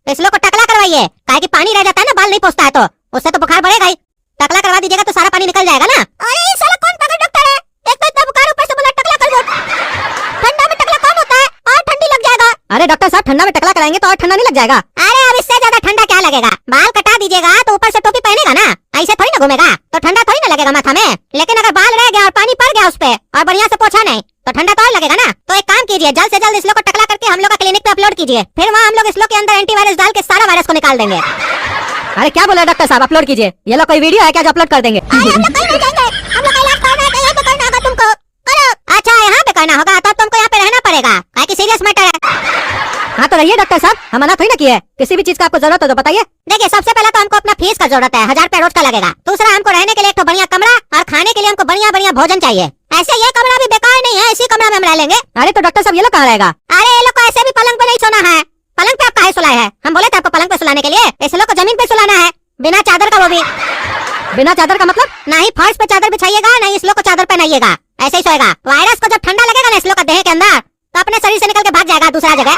तो इस लोग को टकला करवाइए, काहे कि पानी रह जाता है ना, बाल नहीं पहुंचता है तो उससे तो बुखार बढ़ेगा ही। टकला करवा दीजिएगा तो सारा पानी निकल जाएगा ना। अरे ये साला कौन पागल डॉक्टर है, एक तो इतना बुखार ऊपर से बोला टकला कर दो। ठंडा में टकला कम होता है और ठंडी लग जाएगा। अरे डॉक्टर साहब ठंडा में टकला कराएंगे तो और ठंडा नहीं लग जाएगा। अरे अब इससे ज्यादा ठंडा क्या लगेगा, बाल कटा दीजिएगा तो ऊपर से टोपी पहनेगा ना, ऐसे थोड़ी ना घूमेगा तो ठंडा थोड़ी ना लगेगा माथा में। लेकिन अगर बाल रह गया और पानी पड़ गया उस पे और बढ़िया से पोछा नहीं तो ठंडा तो और लगेगा ना। तो एक काम कीजिए, जल्द से जल्द इस लोग को टकला करके हम लोग का क्लिनिक पे अपलोड कीजिए, फिर वहाँ हम लोग इस लोग के अंदर एंटीवायरस डाल के सारा वायरस को निकाल देंगे। अरे क्या बोला डॉक्टर साहब, अपलोड कीजिए, ये लोग कोई वीडियो है क्या जो अपलोड कर देंगे? हम लोग कहीं नहीं जाएंगे, हम लोग का इलाज करना है तो यहाँ पे करना होगा तुमको। करो। अच्छा यहाँ पे करना होगा तो तुमको यहाँ पे रहना पड़ेगा, काहे कि सीरियस मैटर है। हाँ तो रहिए डॉक्टर साहब, हम मना थोड़ी ना किए, किसी भी चीज का आपको जरूरत हो तो बताइए। देखिए सबसे पहले तो हमको अपना फीस का जरूरत है, 1000 रुपया रोज का लगेगा। दूसरा हमको रहने के लिए एक बढ़िया कमरा और खाने के लिए हमको बढ़िया बढ़िया भोजन चाहिए। ऐसे ये कमरा भी बेकार नहीं है, इसी कमरा में हम रह लेंगे। अरे तो डॉक्टर साहब ये लोग कहाँ रहेगा? अरे ये लोग को ऐसे भी पलंग पे नहीं सोना है, पलंग पे आप काहे सुलाए है? हम बोले थे आपको पलंग पे सुलाने के लिए, इस लोग को जमीन पे सुलाना है बिना चादर का, वो भी बिना चादर का मतलब? ना ही फर्श पे चादर बिछाइएगा ना ही इस लोग को चादर पहनाइएगा, ऐसे ही सोएगा। वायरस को जब ठंडा लगेगा ना इस लोग का देह के अंदर तो अपने शरीर से निकल के भाग जाएगा दूसरा जगह।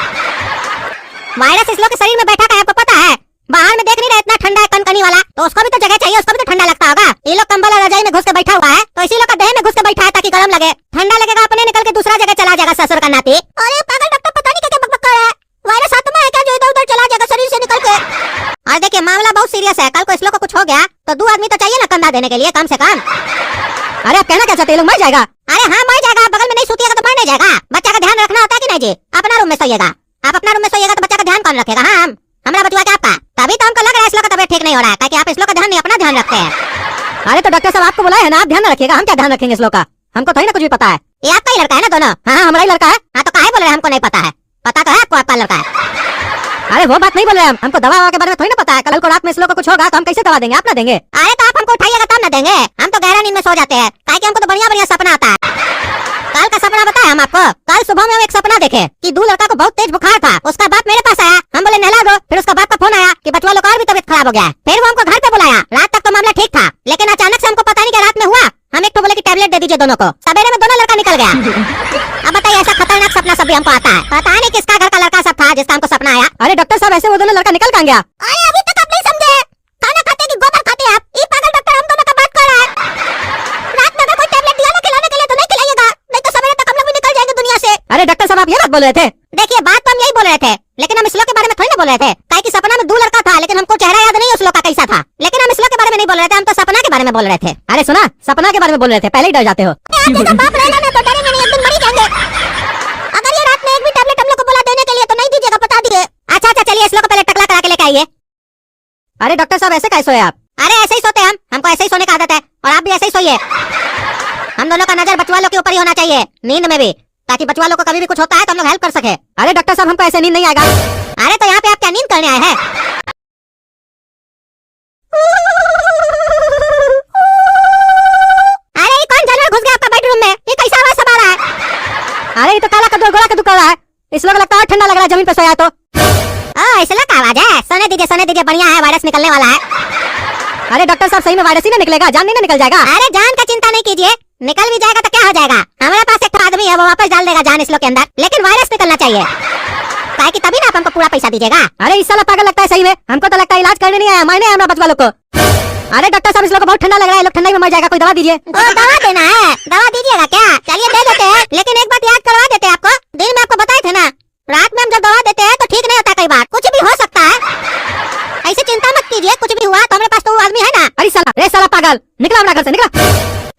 वायरस इस लोग के शरीर में बैठा है, आपको पता है? बाहर में देख नहीं रहे इतना ठंडा है कनकनी वाला, तो उसको भी तो जगह चाहिए, उसको भी तो ठंडा लगता होगा। ये लोग कंबल और रजाई में घुस के बैठा हुआ है तो इसी लोग का देह में घुस के बैठा है ताकि गर्म लगे, ठंडा लगेगा अपने निकल के दूसरा जगह चला जाएगा ससुर का नाती। अरे पागल डॉक्टर पता नहीं क्या बकबक कर रहा है, वायरस आत्मा है क्या जो इधर उधर चला जाएगा शरीर से निकल के? और देखिए मामला बहुत सीरियस है, कल को इस लोग को कुछ हो गया तो 2 आदमी तो चाहिए ना कंधा देने के लिए कम से कम। अरे आप कहना क्या चाहते हैं, लोग मर जाएगा? अरे हाँ मर जाएगा, बगल में नहीं सोतिएगा तो मर नहीं जाएगा। बच्चा का ध्यान रखना होता है कि नहीं जी? अपना रूम में सोइएगा, आप अपना रूम में सोइएगा तो बच्चा का ध्यान कौन रखेगा? हाँ हम, हमारा बचवा क्या आपका? तभी तो हमको लग रहा है इस लोग का तबियत ठीक नहीं हो रहा है, ताकि आप इस लोग का ध्यान नहीं अपना ध्यान रखते हैं। अरे तो डॉक्टर साहब आपको बुलाया है ना, आप ध्यान रखिएगा, हम क्या ध्यान रखेंगे इस लोग का? हमको थोड़ी ना कुछ भी पता है। ये आपका ही लड़का है ना दोनों? हाँ हमारा ही लड़का है। हाँ तो काहे बोल रहे हैं हमको नहीं पता है? पता तो है आपको आपका लड़का है। अरे वो बात नहीं बोल रहे हम, हमको दवा के बारे में थोड़ी ना पता है। कल को रात में इस लोग को कुछ होगा तो हम कैसे दवा देंगे, आप ना देंगे? अरे तो आप हमको उठाइएगा तब ना देंगे, हम तो गहरा नींद में सो जाते हैं, काहे कि हमको तो बढ़िया बढ़िया सपना आता है। कल का सपना बताए हम आपको, कल सुबह में हम एक सपना देखे कि 2 लड़का को बहुत तेज बुखार था, उसका बाप मेरे पास आया, हम बोले नहला दो, फिर उसका बाप का फोन आया कि बचवा लोग और भी तबियत खराब हो गया है। फिर वो हमको घर पे बुलाया, रात तक तो मामला ठीक था, लेकिन अचानक से हमको पता नहीं क्या रात में हुआ, हम एक तो बोले कि टैबलेट दे दीजिए दोनों को, सवेरे में दोनों लड़का निकल गया। अब बताइए ऐसा खतरनाक सपना सब भी हमको आता है, पता नहीं किसका घर का लड़का सब था जिसका हमको सपना आया। अरे डॉक्टर साहब ऐसे वो दोनों लड़का निकल कहाँ गया? अरे अभी तक आप नहीं समझे, खाना खाते कि गोबर खाते आप? ये पागल डॉक्टर हम दोनों का बात कर रहा है। रात में अगर कोई टैबलेट दिया ना खिलाने के लिए तो नहीं खिलाइएगा, नहीं तो सवेरे तक हम लोग भी निकल जाएंगे दुनिया से। अरे डॉक्टर साहब आप ये बात बोल रहे थे? देखिए बात तो हम यही बोल रहे थे, लेकिन हम इस लोग के बारे में थोड़ी ना बोल रहे थे, काहे कि सपना में 2 लड़का था, लेकिन हमको चेहरा याद नहीं उस लोग का कैसा था। लेकिन हम इस लोग के बारे में नहीं बोल रहे थे, हम तो सपना के बारे में बोल रहे थे। अरे सुना, सपना के बारे में बोल रहे थे, पहले ही डर जाते हो। आप जैसा बाप रहेगा ना तो डरेंगे नहीं, एक दिन मर ही जाएंगे। अगर ये रात में एक भी टैबलेट हम लोग को बोला देने के लिए तो नहीं दीजिएगा, बता दिए। अच्छा चलिए इस लोग को पहले टकला करा के लेके आइए। अरे डॉक्टर साहब ऐसे कैसे सोए आप? अरे ऐसे ही सोते हम, हमको ऐसे ही सोने का आदत है, और आप भी ऐसे ही सोइए। हम दोनों का नजर बचवा लोग के ऊपर ही होना चाहिए, नींद में भी, ताकि बचवा लोग को कभी भी कुछ होता है तो हम लोग हेल्प कर सके। अरे डॉक्टर साहब हमको ऐसे नींद नहीं आएगा। अरे तो यहाँ पे आप क्या नींद करने आए हैं? अरे ये कौन जानवर घुस गया आपका बेडरूम में? ये कैसा आवाज सब आ रहा है? अरे ये तो काला कद्दू गोला कद्दू कर रहा है, इस लोग लगता है ठंडा लग रहा है जमीन पे सोया तो। इस लोग का आवाज है, सोने दीजिए बढ़िया है, वायरस निकलने वाला है। अरे डॉक्टर साहब सही में वायरस ही ना निकलेगा, जान नहीं ना निकल जाएगा? अरे जान का चिंता नहीं कीजिए, निकल भी जाएगा तो क्या हो जाएगा, हमारे पास एक आदमी है वो वापस डाल देगा जान इस लोग के अंदर, लेकिन वायरस निकलना चाहिए, ताकि तभी ना आप हमको पूरा पैसा दीजिएगा। अरे इस साला पागल लगता है सही में, हमको तो लगता है इलाज करने नहीं आया, मारने आया हमारा बचवा लोग को। अरे डॉक्टर साहब इस लोग को बहुत ठंडा लग रहा है, लोग ठंडा में मर जाएगा, कोई दवा दीजिए। दवा देना है? दवा दीजिएगा क्या? चलिए दे देते हैं, लेकिन एक बात याद करवा देते हैं आपको, दिन में आपको बताए थे ना, रात में हम जब दवा देते हैं तो ठीक नहीं होता, कई बार कुछ भी हो सकता है, ऐसे चिंता मत कीजिए, कुछ भी हुआ तो हमारे पास तो वो आदमी है ना। अरे साला पागल, निकला हमारा घर से, निकला।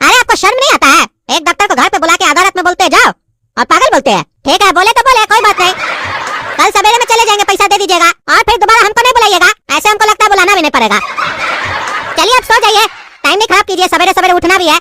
अरे आपको शर्म नहीं आता है? एक डॉक्टर को घर पे बुला के आधा रात में बोलते जाओ और पागल बोलते हैं। ठीक है बोले तो बोले, कोई बात नहीं, कल सवेरे में चले जाएंगे, पैसा दे दीजिएगा और फिर दोबारा हमको नहीं बुलाइएगा, ऐसे हमको लगता है बुलाना भी नहीं पड़ेगा। चलिए अब सो जाइए, टाइम नहीं खराब कीजिए, सवेरे सवेरे उठना भी है।